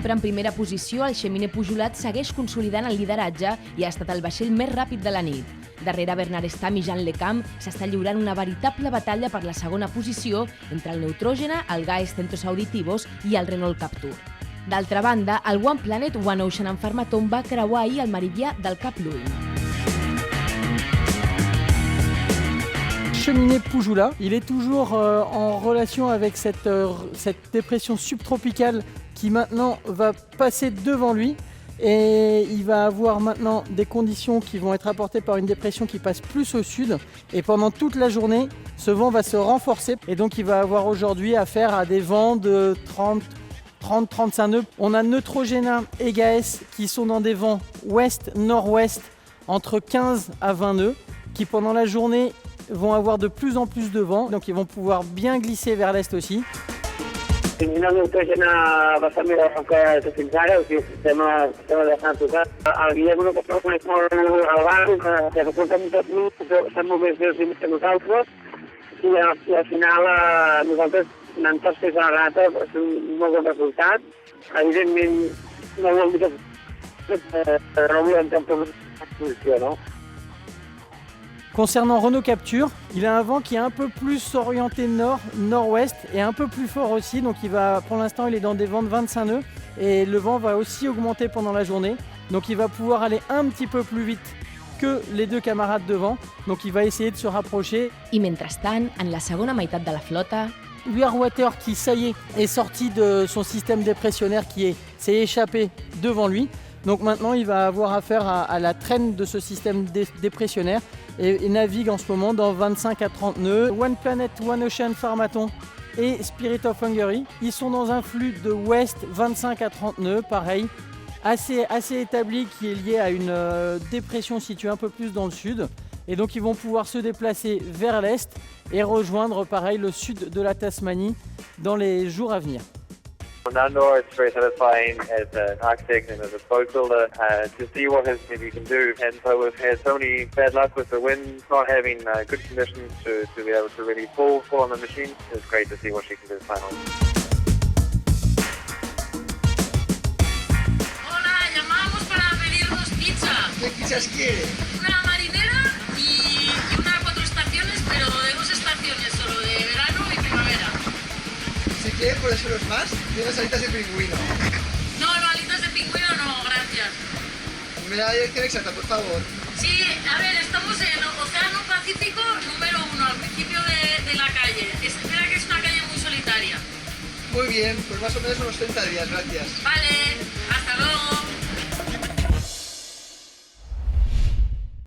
sempre en primera posició, el Xeminer Pujolat segueix consolidant el lideratge i ha estat el vaixell més ràpid de la nit. Darrere Bernard Stamm i Jean Lecam s'està lliurant una veritable batalla per la segona posició entre el Neutrogena, el Gaes Centros Auditivos i el Renault Captur. D'altra banda, el One Planet One Ocean en Farmaton va creuar ahir el meridià del Cap Louis. Xeminer Pujolat, il est toujours en relation avec cette dépression subtropicale qui maintenant va passer devant lui et il va avoir maintenant des conditions qui vont être apportées par une dépression qui passe plus au sud et pendant toute la journée, ce vent va se renforcer et donc il va avoir aujourd'hui affaire à des vents de 30-35 nœuds. On a Neutrogena et Gaes qui sont dans des vents ouest-nord-ouest entre 15 à 20 nœuds qui pendant la journée vont avoir de plus en plus de vent, donc ils vont pouvoir bien glisser vers l'est aussi. Fins i tot Neutrogena va estar més enfocat que fins ara, o sigui, estem deixant tocar. El Guillem una cosa que coneix molt el banc, que recorda molt de mi, estan molt més bé que nosaltres, i al final nosaltres anant tercers a la rata és un molt bon resultat. Evidentment, no vol dir que no volem tampoc una posició, no? Concernant Renault Captur, il a un vent qui est un peu plus orienté nord-nord-ouest et un peu plus fort aussi. Donc pour l'instant, il est dans des vents de 25 nœuds et le vent va aussi augmenter pendant la journée. Donc il va pouvoir aller un petit peu plus vite que les deux camarades devant. Donc il va essayer de se rapprocher. I mentrestant, en la segona meitat de la flota, Clearwater qui, ça y est sorti de son système dépressionnaire qui s'est échappé devant lui. Donc maintenant, il va avoir affaire à la traîne de ce système dépressionnaire et navigue en ce moment dans 25 à 30 nœuds. One Planet, One Ocean, Farmaton et Spirit of Hungary, ils sont dans un flux de ouest 25 à 30 nœuds, pareil, assez établi qui est lié à une dépression située un peu plus dans le sud. Et donc ils vont pouvoir se déplacer vers l'est et rejoindre pareil le sud de la Tasmanie dans les jours à venir. Nandor, it's very satisfying as an architect and as a boat builder to see what we can do. And so we've had so many bad luck with the wind, not having good conditions to be able to really pull on the machine. It's great to see what she can do finally. Hola, llamamos para pedir 2 pizzas. ¿Qué pizzas quiere? Una marinera y una 4 estaciones, pero de 2 estaciones solo, de verano y primavera. Si quiere, por eso los más, tiene las alitas de pingüino. No, alitas de pingüino no, gracias. Me da la dirección exacta, por favor. Sí, a ver, estamos en Océano Pacífico número 1, al principio de la calle. Espera que es una calle muy solitaria. Muy bien, pues más o menos unos 30 días, gracias. Vale, hasta luego.